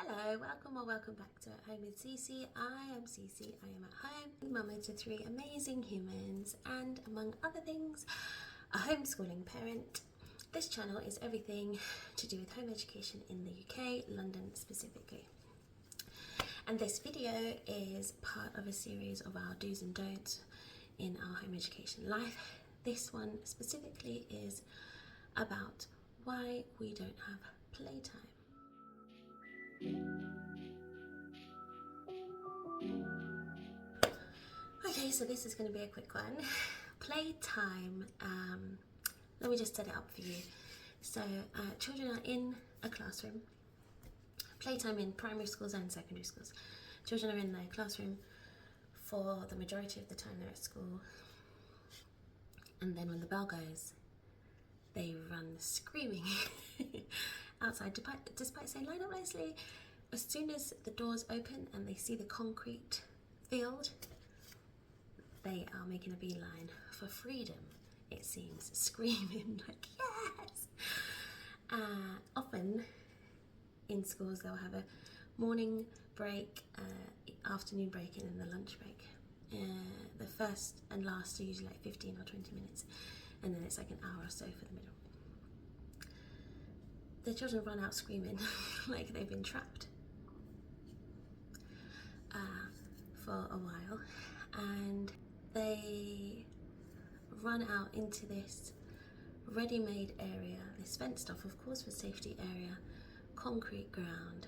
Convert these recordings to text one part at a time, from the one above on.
Hello, welcome back to At Home with Cici. I am Cici, I am at home, mama to three amazing humans, and among other things, a homeschooling parent. This channel is everything to do with home education in the UK, London specifically. And this video is part of a series of our do's and don'ts in our home education life. This one specifically is about why we don't have playtime. Okay, so this is going to be a quick one. Playtime. Let me just set it up for you. So children are in a classroom. Playtime in primary schools and secondary schools. Children are in their classroom for the majority of the time they're at school. And then when the bell goes, they run screaming outside, despite saying line up nicely. As soon as the doors open and they see the concrete field, they are making a beeline for freedom, it seems, screaming like yes. Often in schools they'll have a morning break, afternoon break, and then the lunch break. The first and last are usually like 15 or 20 minutes, and then it's like an hour or so for the middle. The children run out screaming like they've been trapped for a while, and they run out into this ready-made area, this fenced off, of course, for safety area, concrete ground,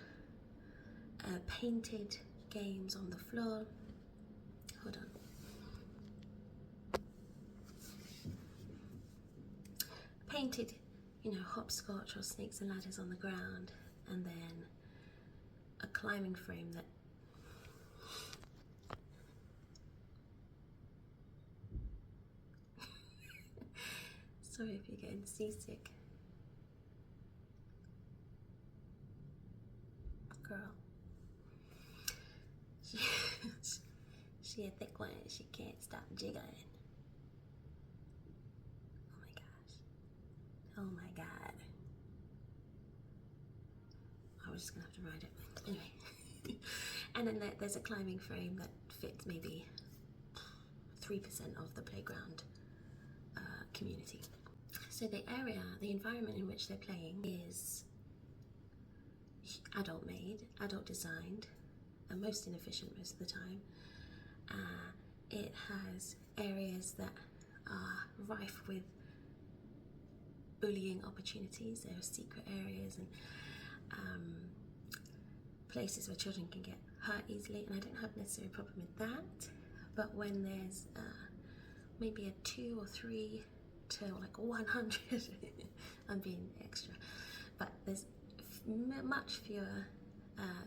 painted games on the floor. Hold on. Painted, hopscotch or snakes and ladders on the ground, and then a climbing frame that sorry if you're getting seasick. Girl. She a thick one, she can't stop jiggling. Oh my gosh. Oh my god. I was just gonna have to ride it. Anyway. And then there's a climbing frame that fits maybe 3% of the playground community. So the area, the environment in which they're playing is adult made, adult designed, and most inefficient most of the time. It has areas that are rife with bullying opportunities. There are secret areas and places where children can get hurt easily, and I don't have necessarily a problem with that. But when there's maybe a 2 or 3 to like 100, I'm being extra, but there's much fewer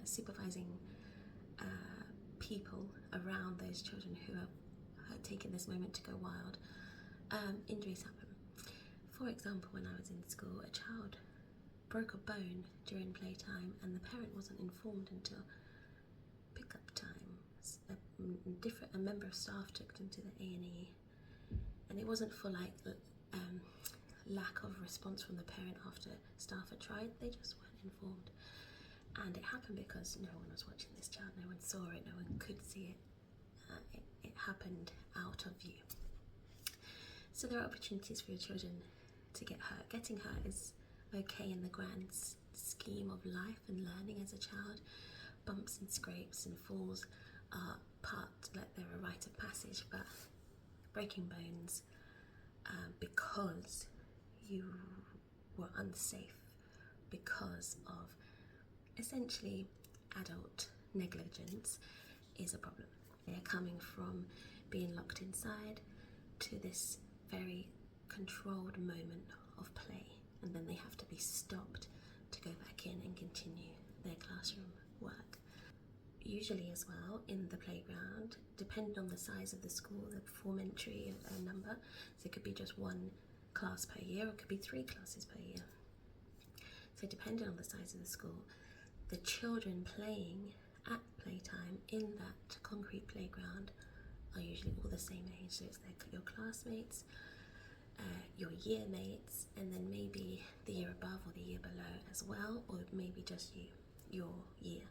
supervising people around those children who are taking this moment to go wild. Injuries happen. For example, when I was in school, a child broke a bone during playtime, and the parent wasn't informed until pickup time. A member of staff took them to the A&E, and it wasn't for like lack of response from the parent after staff had tried. They just weren't informed, and it happened because no one was watching this child, no one saw it, no one could see it. It happened out of view. So there are opportunities for your children to get hurt. Getting hurt is okay in the grand scheme of life and learning as a child. Bumps and scrapes and falls are like they're a rite of passage, but breaking bones because you were unsafe because of essentially adult negligence is a problem. They're coming from being locked inside to this very controlled moment of play, and then they have to be stopped to go back in and continue their classroom work. Usually as well in the playground, depending on the size of the school, the formentary number, so it could be just 1 class per year, or it could be 3 classes per year. So depending on the size of the school, the children playing at playtime in that concrete playground are usually all the same age. So it's your classmates, your year mates, and then maybe the year above or the year below as well, or maybe just you. your year.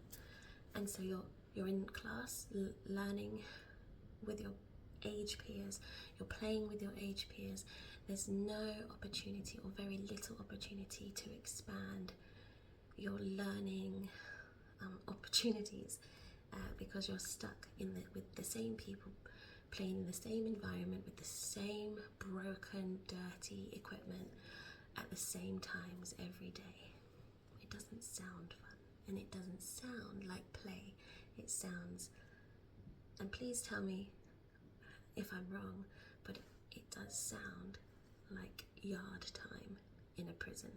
And so you're in class learning with your age peers, you're playing with your age peers. There's no opportunity, or very little opportunity, to expand your learning opportunities because you're stuck with the same people, playing in the same environment with the same broken, dirty equipment at the same times every day. It doesn't sound fun, and it doesn't sound like play. It sounds, and please tell me if I'm wrong, but it does sound like yard time in a prison,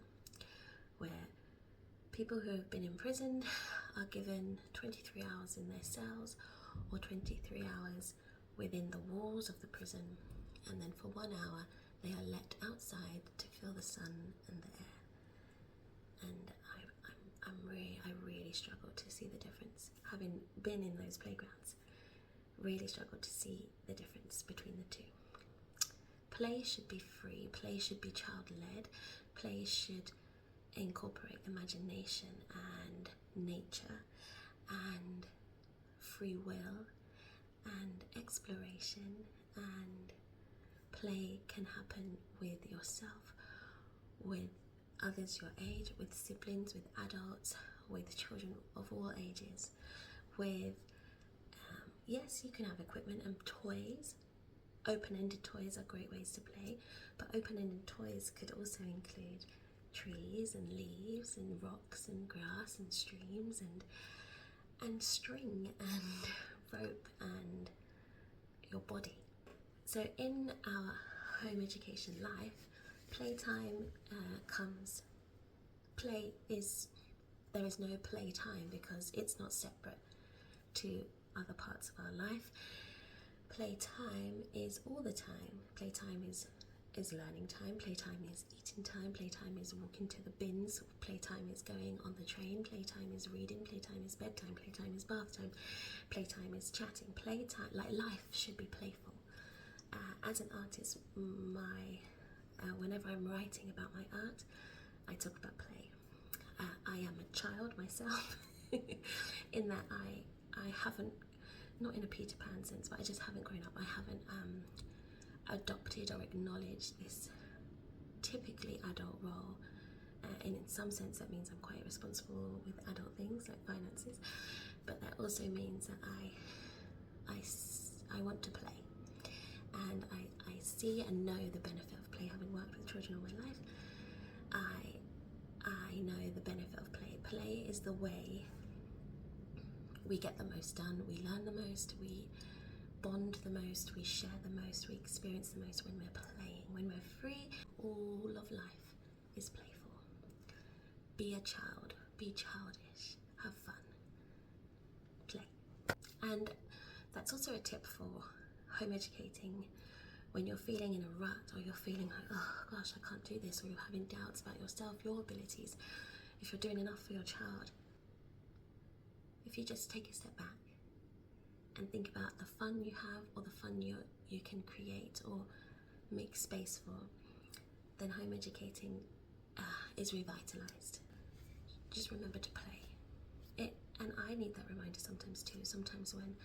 where people who have been imprisoned are given 23 hours in their cells, or 23 hours within the walls of the prison, and then for 1 hour they are let outside to feel the sun and the air. And I really struggle to see the difference, having been in those playgrounds. Really struggle to see the difference between the two. Play should be free, play should be child-led, play should incorporate imagination and nature and free will and exploration, and play can happen with yourself, with others your age, with siblings, with adults, with children of all ages, with yes, you can have equipment and toys. Open-ended toys are great ways to play, but open-ended toys could also include trees and leaves and rocks and grass and streams and string and rope and your body. So in our home education life, playtime comes. There is no playtime because it's not separate to other parts of our life. Playtime is all the time. Playtime is learning time, playtime is eating time, playtime is walking to the bins, playtime is going on the train, playtime is reading, playtime is bedtime, playtime is bath time, playtime is chatting. Playtime, like life, should be playful. As an artist, whenever I'm writing about my art, I talk about play. I am a child myself, in that I haven't, not in a Peter Pan sense, but I just haven't grown up. I haven't adopted or acknowledged this typically adult role, and in some sense that means I'm quite responsible with adult things like finances, but that also means that I want to play, and I see and know the benefit of play. Having worked with children all my life, I know the benefit of play. Play is the way we get the most done, we learn the most, we bond the most, we share the most, we experience the most when we're playing, when we're free. All of life is playful. Be a child, be childish, have fun, play. And that's also a tip for home educating when you're feeling in a rut, or you're feeling like, oh gosh, I can't do this, or you're having doubts about yourself, your abilities, if you're doing enough for your child. If you just take a step back and think about the fun you have, or the fun you can create or make space for, then home educating is revitalized. Just remember to play. And I need that reminder sometimes too. Sometimes when,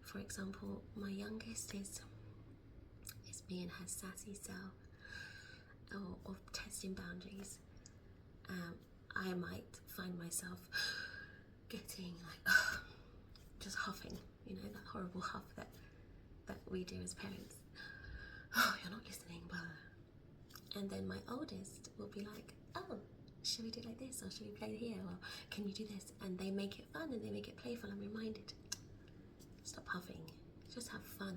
for example, my youngest is being her sassy self, or testing boundaries, I might find myself getting like just huffing, that horrible huff that we do as parents. Oh, you're not listening, blah. And then my oldest will be like, oh, should we do it like this, or should we play here, or can you do this? And they make it fun and they make it playful. I'm reminded, stop huffing, just have fun.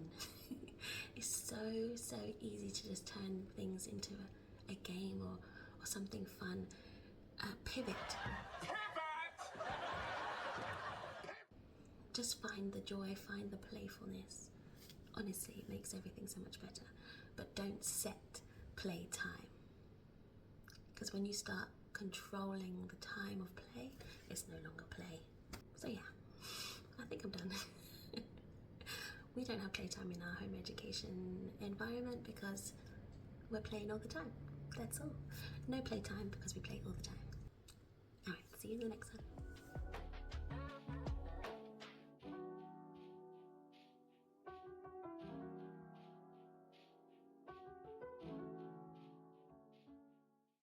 It's so easy to just turn things into a game or something fun. Pivot. Just find the joy, find the playfulness. Honestly, it makes everything so much better. But don't set play time, because when you start controlling the time of play, it's no longer play. So yeah, I think I'm done. We don't have playtime in our home education environment because we're playing all the time. That's all. No playtime because we play all the time. Alright, see you in the next one.